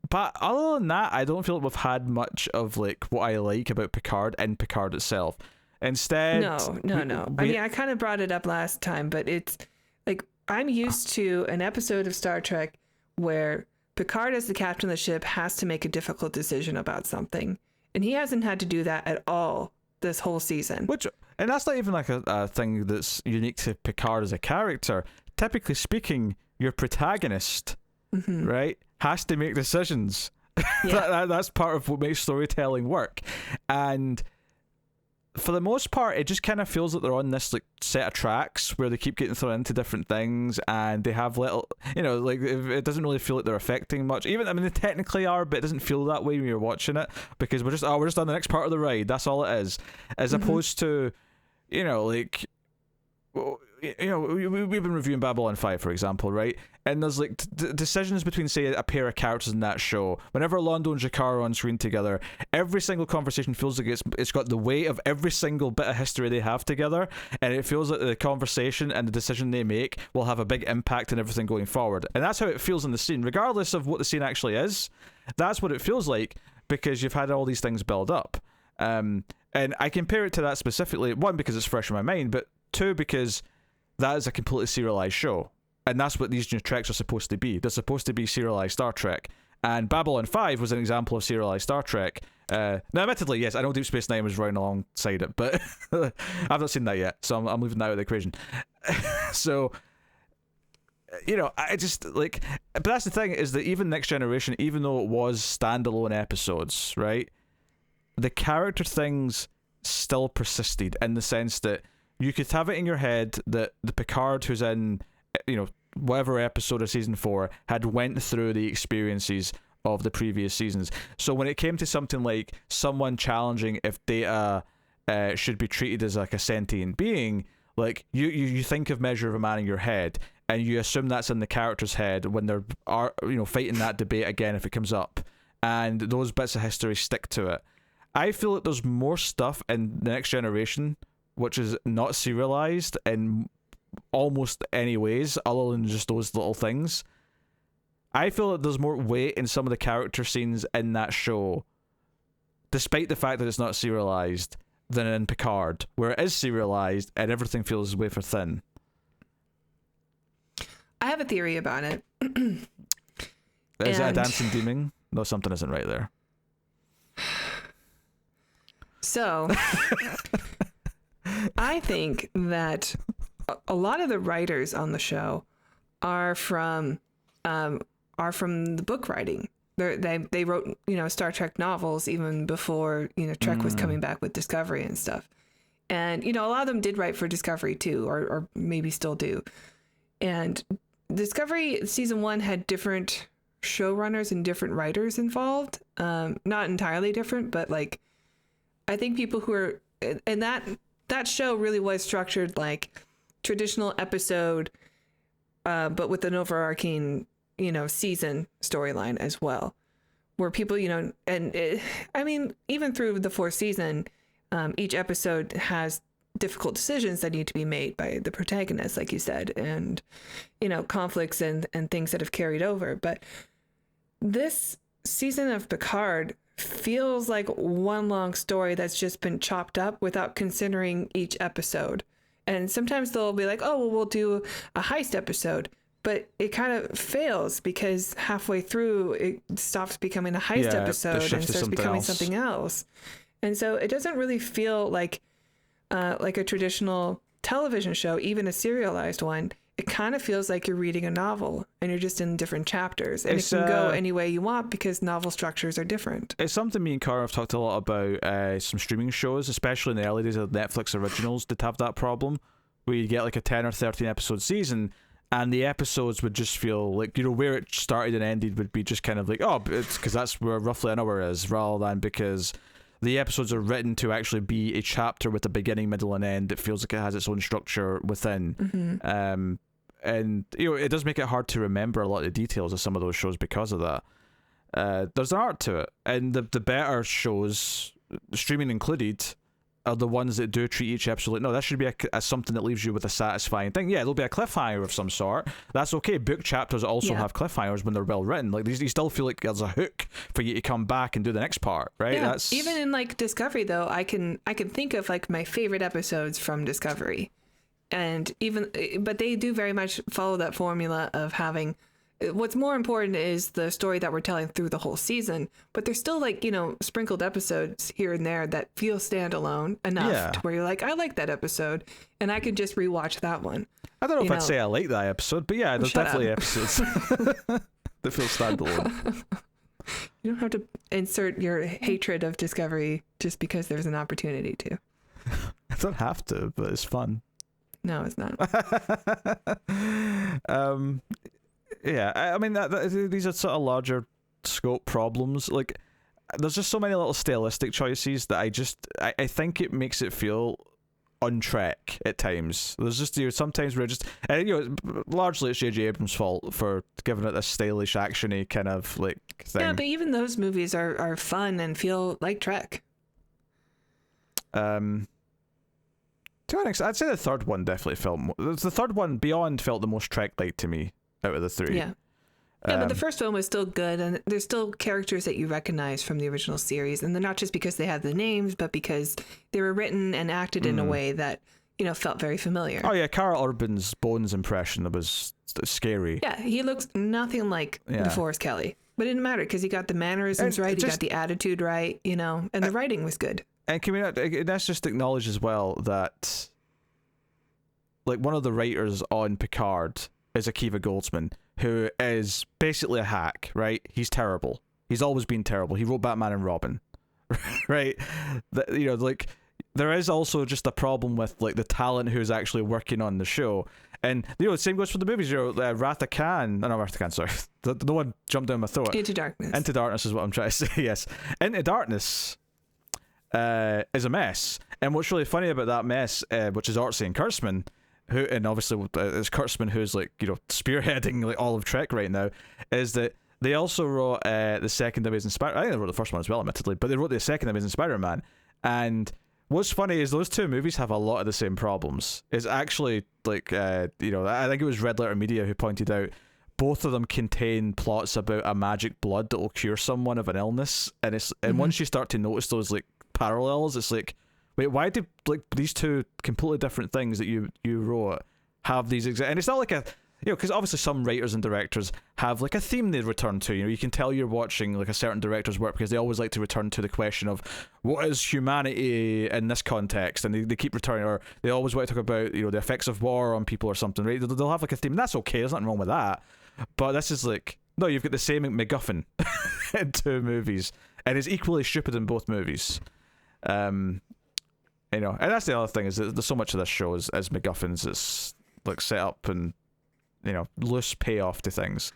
But other than that, I don't feel like we've had much of like what I like about Picard and Picard itself. Instead, no. I mean, I kind of brought it up last time, but it's like I'm used to an episode of Star Trek where Picard, as the captain of the ship, has to make a difficult decision about something, and he hasn't had to do that at all this whole season. And that's not even like a thing that's unique to Picard as a character. Typically speaking, your protagonist, right, has to make decisions. Yeah. That's part of what makes storytelling work. And for the most part, it just kind of feels like they're on this like set of tracks where they keep getting thrown into different things, and they have little, like it doesn't really feel like they're affecting much. Even, I mean, they technically are, but it doesn't feel that way when you're watching it because we're just on the next part of the ride. That's all it is, as opposed to, like. We've been reviewing Babylon 5, for example, right? And there's like decisions between, say, a pair of characters in that show. Whenever Londo and Jakar are on screen together, every single conversation feels like it's got the weight of every single bit of history they have together, and it feels like the conversation and the decision they make will have a big impact on everything going forward. And that's how it feels in the scene, regardless of what the scene actually is. That's what it feels like because you've had all these things build up. And I compare it to that specifically, one, because it's fresh in my mind, but two, because that is a completely serialized show. And that's what these new Treks are supposed to be. They're supposed to be serialized Star Trek. And Babylon 5 was an example of serialized Star Trek. Now, admittedly, yes, I know Deep Space Nine was running alongside it, but I've not seen that yet, so I'm leaving that out of the equation. So, I just, like... But that's the thing, is that even Next Generation, even though it was standalone episodes, right, the character things still persisted in the sense that you could have it in your head that the Picard who's in, whatever episode of season 4 had went through the experiences of the previous seasons. So when it came to something like someone challenging if Data should be treated as like a sentient being, like you think of Measure of a Man in your head, and you assume that's in the character's head when they're fighting that debate again if it comes up, and those bits of history stick to it. I feel that there's more stuff in the Next Generation which is not serialized in almost any ways other than just those little things. I feel that there's more weight in some of the character scenes in that show, despite the fact that it's not serialized, than in Picard, where it is serialized and everything feels wafer thin. I have a theory about it. Is that a dancing demon? No, something isn't right there. So, I think that a lot of the writers on the show are from the book writing. They wrote Star Trek novels even before Trek was coming back with Discovery and stuff, and a lot of them did write for Discovery too, or maybe still do. And Discovery season 1 had different showrunners and different writers involved, not entirely different, but like I think people who are and that show really was structured like traditional episode, but with an overarching season storyline as well, where people even through the 4th season, each episode has difficult decisions that need to be made by the protagonist, like you said, and conflicts and things that have carried over. But this season of Picard feels like one long story that's just been chopped up without considering each episode. And sometimes they'll be like, oh, well, we'll do a heist episode. But it kind of fails because halfway through it stops becoming a heist episode and starts becoming something else. And so it doesn't really feel like a traditional television show, even a serialized one. It kind of feels like you're reading a novel and you're just in different chapters, and it can go any way you want because novel structures are different. It's something me and Cara have talked a lot about. Some streaming shows, especially in the early days of Netflix originals, did have that problem where you get like a 10 or 13 episode season and the episodes would just feel like, where it started and ended would be just kind of like, oh, it's because that's where roughly an hour is, rather than because the episodes are written to actually be a chapter with a beginning, middle, and end. It feels like it has its own structure within. Mm-hmm. And it does make it hard to remember a lot of the details of some of those shows because of that. There's an art to it, and the better shows, streaming included, are the ones that do treat each episode like, no, that should be a something that leaves you with a satisfying thing. Yeah, there'll be a cliffhanger of some sort. That's okay. Book chapters also have cliffhangers when they're well written. Like you still feel like there's a hook for you to come back and do the next part, right? Yeah. That's even in like Discovery though. I can think of like my favorite episodes from Discovery, but they do very much follow that formula of having. What's more important is the story that we're telling through the whole season, but there's still like, sprinkled episodes here and there that feel standalone enough to where you're like, I like that episode and I could just rewatch that one. I don't know if I'd say I like that episode, but yeah, there's definitely episodes that feel standalone. You don't have to insert your hatred of Discovery just because there's an opportunity to. I don't have to, but it's fun. No, it's not. Yeah, I mean, these are sort of larger scope problems. Like, there's just so many little stylistic choices that I think it makes it feel on track at times. There's just sometimes where largely it's J.J. Abrams' fault for giving it this stylish, actiony kind of like thing. Yeah, but even those movies are fun and feel like Trek. To an extent, I'd say the third one definitely felt the third one Beyond felt the most Trek-like to me out of the three. Yeah. Yeah, but the first film was still good, and there's still characters that you recognize from the original series, and they're not just because they have the names, but because they were written and acted in a way that, you know, felt very familiar. Oh yeah, Carl Urban's Bones impression was scary. Yeah, he looks nothing like DeForest Kelly, but it didn't matter because he got the mannerisms right, he got the attitude right, you know, and the writing was good. And can we not, let's just acknowledge as well that, like, one of the writers on Picard is Akiva Goldsman, who is basically a hack, right? He's terrible. He's always been terrible. He wrote Batman and Robin, right? You know, like, there is also just a problem with, like, the talent who's actually working on the show. And, you know, the same goes for the movies. You know, Ratha Khan, no, Ratha Khan, sorry. The one jumped down my throat. Into Darkness. Into Darkness is what I'm trying to say, yes. Into Darkness is a mess. And what's really funny about that mess, which is Artsy and Kurtzman, who, and obviously it's Kurtzman who's, like, you know, spearheading, like, all of Trek right now, is that they also wrote the second Amazing Spider-Man. I think they wrote the first one as well, admittedly, but they wrote the second Amazing Spider-Man. And what's funny is those two movies have a lot of the same problems. It's actually, like, you know, I think it was Red Letter Media who pointed out both of them contain plots about a magic blood that will cure someone of an illness, and it's once you start to notice those, like, parallels, it's like, wait, why did, like, these two completely different things that you wrote have these exact... And it's not like a... You know, because obviously some writers and directors have, like, a theme they return to. You know, you can tell you're watching, like, a certain director's work because they always like to return to the question of what is humanity in this context, and they keep returning, or they always want to talk about, you know, the effects of war on people or something, right? They'll have, like, a theme, and that's okay. There's nothing wrong with that. But this is like, no, you've got the same MacGuffin in two movies, and it's equally stupid in both movies. You know, and that's the other thing, is that there's so much of this show is MacGuffins. It's, like, set up and, you know, loose payoff to things.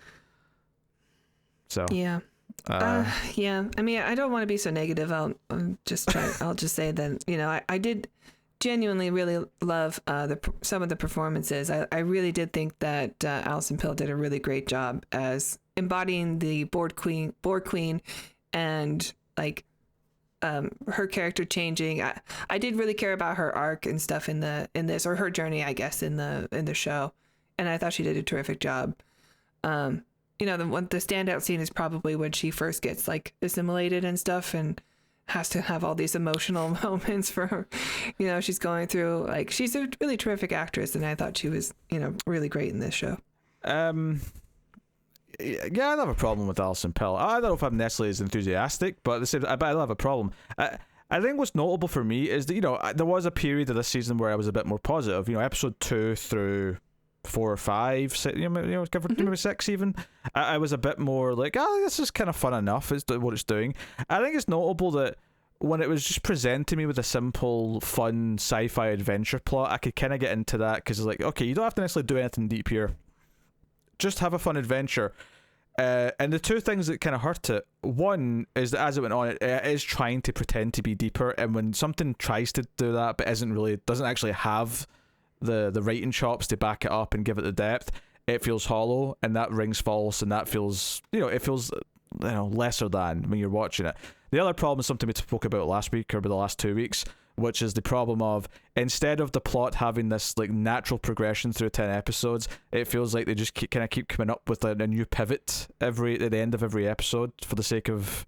So yeah. Yeah. I mean, I don't want to be so negative. I'll just say that, you know, I did genuinely really love some of the performances. I really did think that Alison Pill did a really great job as embodying the Board Queen, and, like, her character changing. I did really care about her arc and stuff in this, or her journey, I guess, in the show, and I thought she did a terrific job. You know, the standout scene is probably when she first gets, like, assimilated and stuff, and has to have all these emotional moments for her. You know, she's going through, like, she's a really terrific actress, and I thought she was, you know, really great in this show. Yeah, I don't have a problem with Alison Pill. I don't know if I'm necessarily as enthusiastic, but at the same time, I don't have a problem. I think what's notable for me is that, you know, there was a period of this season where I was a bit more positive. You know, episode 2 through 4 or 5, you know, maybe 6 even. I was a bit more like, this is kind of fun enough. It's what it's doing. I think it's notable that when it was just presenting me with a simple, fun sci-fi adventure plot, I could kind of get into that, because it's like, okay, you don't have to necessarily do anything deep here. Just have a fun adventure. And the two things that kind of hurt it, one is that as it went on, it is trying to pretend to be deeper, and when something tries to do that but doesn't actually have the writing chops to back it up and give it the depth, it feels hollow, and that rings false, and that feels, you know, lesser than when you're watching it. The other problem is something we spoke about last week, or about the last 2 weeks, which is the problem of, instead of the plot having this, like, natural progression through 10 episodes, it feels like they just keep coming up with a new pivot at the end of every episode for the sake of,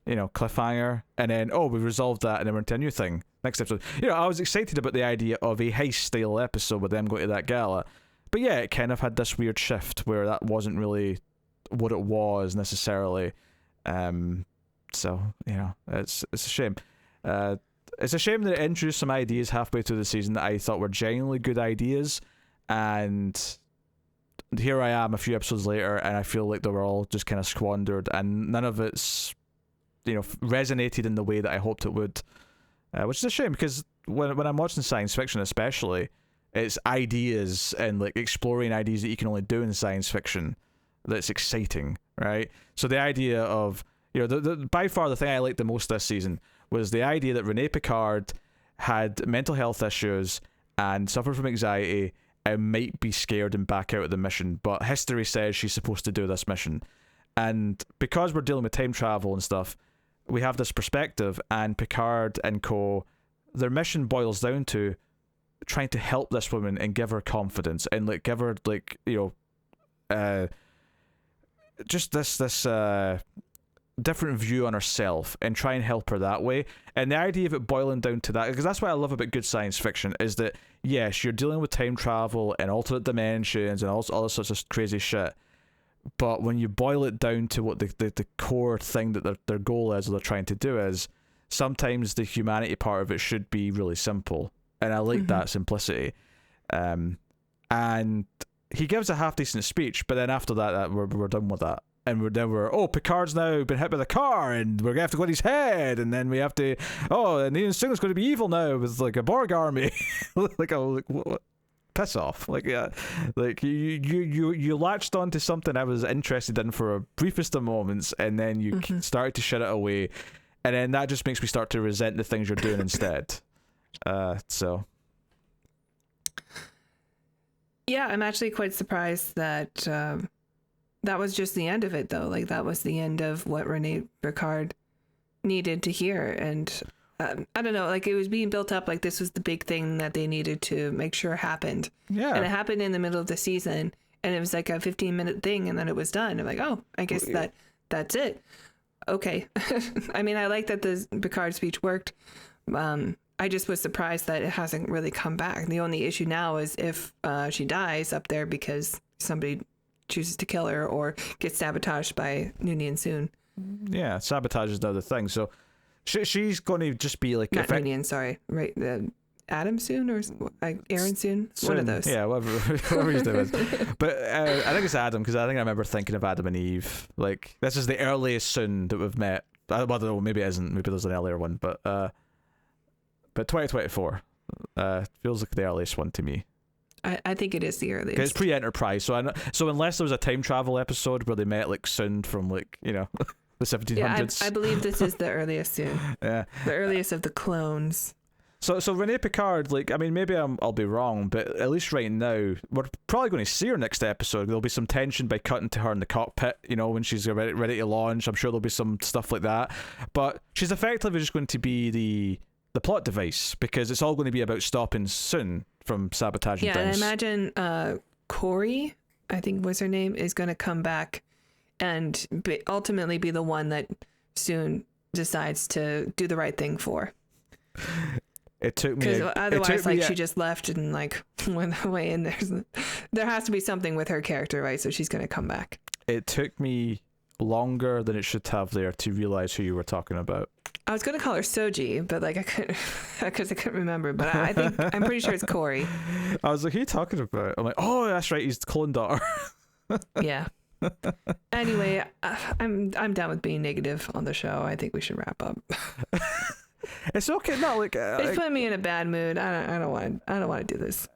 you know, cliffhanger, and then, we resolved that, and then we're into a new thing next episode. You know, I was excited about the idea of a heist style episode with them going to that gala, but yeah, it kind of had this weird shift where that wasn't really what it was necessarily. So, you know, it's a shame. It's a shame that it introduced some ideas halfway through the season that I thought were genuinely good ideas, and here I am a few episodes later, and I feel like they were all just kind of squandered, and none of it's, you know, resonated in the way that I hoped it would, which is a shame, because when I'm watching science fiction especially, it's ideas and, like, exploring ideas that you can only do in science fiction that's exciting, right? So the idea of, you know, by far the thing I liked the most this season was the idea that Renee Picard had mental health issues and suffered from anxiety and might be scared and back out of the mission, but history says she's supposed to do this mission. And because we're dealing with time travel and stuff, we have this perspective, and Picard and co, their mission boils down to trying to help this woman and give her confidence, and, like, give her, like, you know, just this different view on herself and try and help her that way. And the idea of it boiling down to that, because that's what I love about good science fiction, is that yes, you're dealing with time travel and alternate dimensions and all this sorts of crazy shit, but when you boil it down to what the core thing that their goal is, or they're trying to do, is sometimes the humanity part of it should be really simple, and I like that simplicity. And he gives a half decent speech, but then after that we're done with that. And we're Picard's now been hit by the car, and we're gonna have to go on his head, and then we have to and Ian String's going to be evil now with like a Borg army. What? Piss off! Like, yeah, like you latched onto something I was interested in for a briefest of moments, and then you started to shit it away, and then that just makes me start to resent the things you're doing instead. So. Yeah, I'm actually quite surprised that. That was just the end of it, though. Like, that was the end of what Rene Picard needed to hear. And I don't know, like, it was being built up like this was the big thing that they needed to make sure happened. Yeah. And it happened in the middle of the season, and it was like a 15-minute thing, and then it was done. I'm like, oh, I guess that's it. Okay. I mean, I like that the Picard speech worked. I just was surprised that it hasn't really come back. The only issue now is if she dies up there because somebody chooses to kill her or gets sabotaged by Noonien Soon. Yeah, sabotage is another thing. So she's going to just be like... Not Noonien, sorry. Right, Adam Soon or Aaron Soon? One of those. Yeah, whatever his name is. But I think it's Adam, because I think I remember thinking of Adam and Eve. Like, this is the earliest Soon that we've met. I don't know, maybe it isn't. Maybe there's an earlier one. But 2024 feels like the earliest one to me. I think it is the earliest. It's pre-Enterprise, so unless there was a time travel episode where they met like Soon from like the 1700s. Yeah, I believe this is the earliest Soon. Yeah, the earliest of the clones. So Rene Picard, like, I mean, maybe I'll be wrong, but at least right now we're probably going to see her next episode. There'll be some tension by cutting to her in the cockpit, when she's ready to launch. I'm sure there'll be some stuff like that, but she's effectively just going to be the plot device, because it's all going to be about stopping Soon from sabotaging things. Yeah, and I imagine Corey, I think was her name, is going to come back and ultimately be the one that Soon decides to do the right thing for. It took me... Because otherwise, she just left and like went away, and there has to be something with her character, right? So she's going to come back. It took me longer than it should have there to realize who you were talking about. I was going to call her Soji, but like I couldn't, because I couldn't remember. But I'm pretty sure it's Corey. I was like, who are you talking about? I'm like, oh, that's right, he's the clone daughter. Yeah. Anyway, I'm done with being negative on the show. I think we should wrap up. It's okay. No, like it's putting me in a bad mood. I don't want to do this.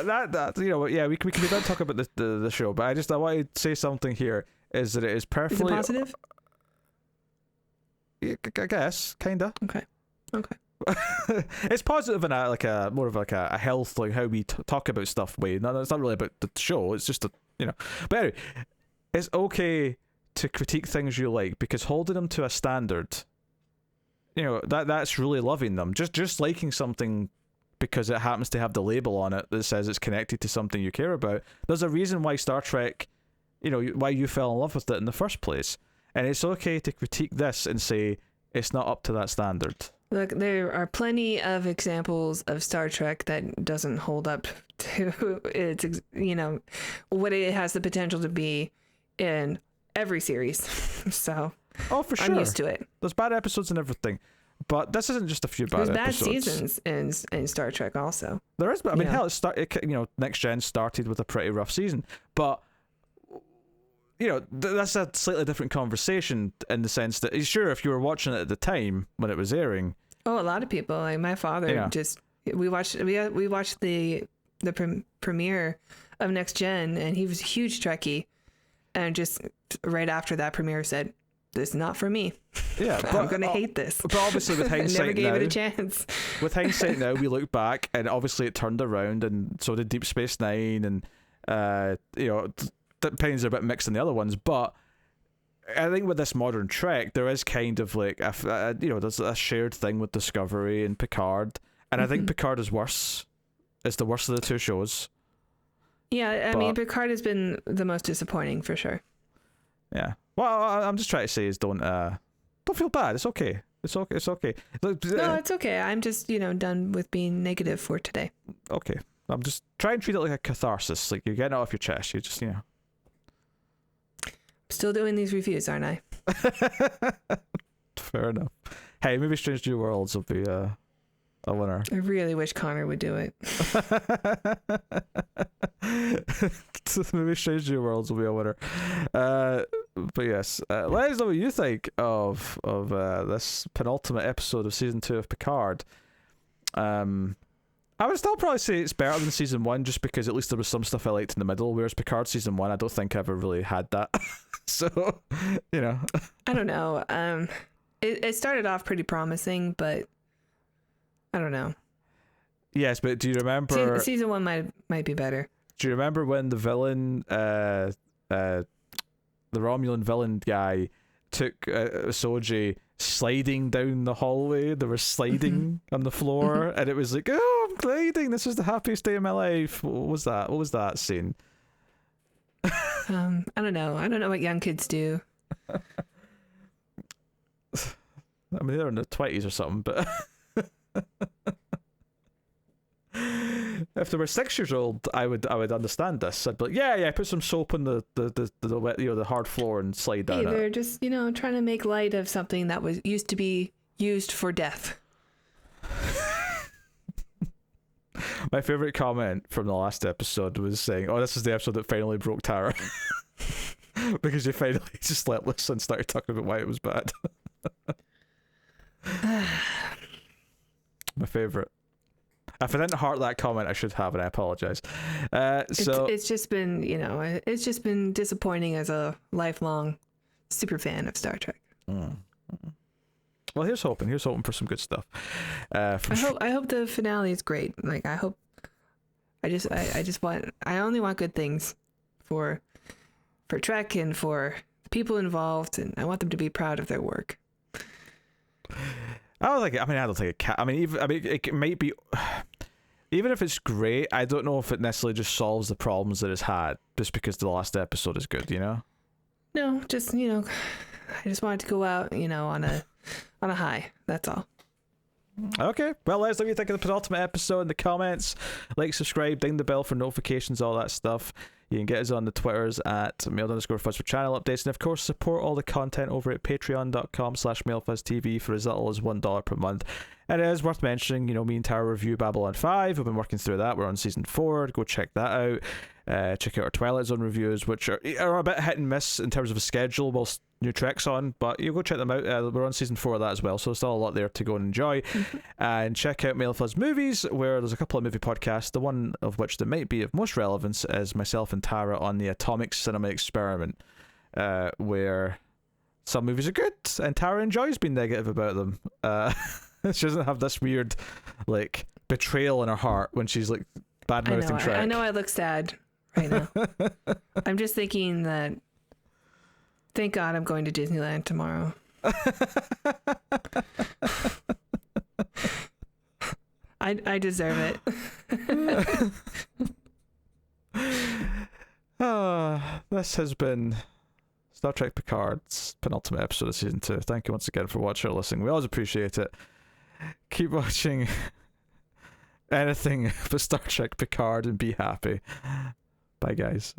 Yeah, we can be done talking about the show, but I want to say something here. Is that it is perfectly... Is it positive? I guess, kinda. Okay. It's positive in more of a health, like how we talk about stuff way. No, it's not really about the show. It's just But anyway, it's okay to critique things you like, because holding them to a standard, that's really loving them. Just liking something because it happens to have the label on it that says it's connected to something you care about. There's a reason why Star Trek, why you fell in love with it in the first place. And it's okay to critique this and say it's not up to that standard. Look, there are plenty of examples of Star Trek that doesn't hold up to its, what it has the potential to be in every series. So, for sure, I'm used to it. There's bad episodes and everything, but this isn't just a few bad episodes. There's bad seasons in Star Trek also. There is, but I mean, hell, Next Gen started with a pretty rough season, but. That's a slightly different conversation in the sense that, sure, if you were watching it at the time when it was airing. Oh, a lot of people, like my father, we watched the premiere of Next Gen, and he was a huge Trekkie, and just right after that premiere said, "This is not for me. Yeah, I'm gonna hate this." But obviously, with hindsight, never gave it a chance. With hindsight now, we look back, and obviously it turned around, and so did Deep Space Nine, and the opinions are a bit mixed than the other ones, but I think with this modern Trek, there is kind of like there's a shared thing with Discovery and Picard, and I think Picard is worse. It's the worst of the two shows. Yeah, I mean, Picard has been the most disappointing for sure. Yeah. Well, I'm just trying to say is don't feel bad. It's okay. It's okay. It's okay. Look, No, it's okay. I'm just, done with being negative for today. Okay. I'm just trying to treat it like a catharsis. Like you're getting it off your chest. You just, Still doing these reviews, aren't I? Fair enough. Hey, maybe Strange New Worlds will be a winner. I really wish Connor would do it. Maybe Strange New Worlds will be a winner. But yes, let us know what you think of this penultimate episode of season 2 of Picard. I would still probably say it's better than season 1 just because at least there was some stuff I liked in the middle, whereas Picard season 1 I don't think I ever really had that. So, I don't know. It started off pretty promising, but I don't know. Yes, but do you remember season 1 might be better? Do you remember when the villain the Romulan villain guy took Soji sliding down the hallway? They were sliding on the floor and it was like, oh, I'm gliding, this is the happiest day of my life. What was that scene? I don't know what young kids do. I mean, they're in their 20s or something, but if they were 6 years old, I would understand this. I'd be like, yeah, put some soap on the hard floor and slide down. Hey, they're just trying to make light of something that was used to be used for death. My favorite comment from the last episode was saying, "Oh, this is the episode that finally broke Tara," because you finally just let loose and started talking about why it was bad. My favorite. If I didn't heart that comment, I should have, and I apologize. It's just been, it's just been disappointing as a lifelong super fan of Star Trek. Well, here's hoping for some good stuff. I hope the finale is great. Like I only want good things for Trek and for the people involved, and I want them to be proud of their work. I don't think it can. It might be. Even if it's great, I don't know if it necessarily just solves the problems that it's had just because the last episode is good, No, just I just wanted to go out, on a high. That's all. Okay, well, let us know what you think of the penultimate episode in the comments. Like, subscribe, ding the bell for notifications, all that stuff. You can get us on the Twitters at mail_fuzz for channel updates, and of course support all the content over at patreon.com/mailfuzztv for as little as $1 per month. And it is worth mentioning, me and Tara review Babylon 5. We've been working through that. We're on season 4. Go check that out. Check out our Twilight Zone reviews, which are a bit hit and miss in terms of a schedule whilst new Trek's on, but you go check them out. We're on season 4 of that as well, so there's still a lot there to go and enjoy. And check out Mail Fuzz Movies, where there's a couple of movie podcasts, the one of which that might be of most relevance is myself and Tara on the Atomic Cinema Experiment, where some movies are good and Tara enjoys being negative about them. She doesn't have this weird betrayal in her heart when she's bad mouthing Trek. I know I look sad right now. I'm just thinking that thank God I'm going to Disneyland tomorrow. I deserve it. This has been Star Trek Picard's penultimate episode of season 2. Thank you once again for watching or listening. We always appreciate it. Keep watching anything but Star Trek Picard and be happy. Bye, guys.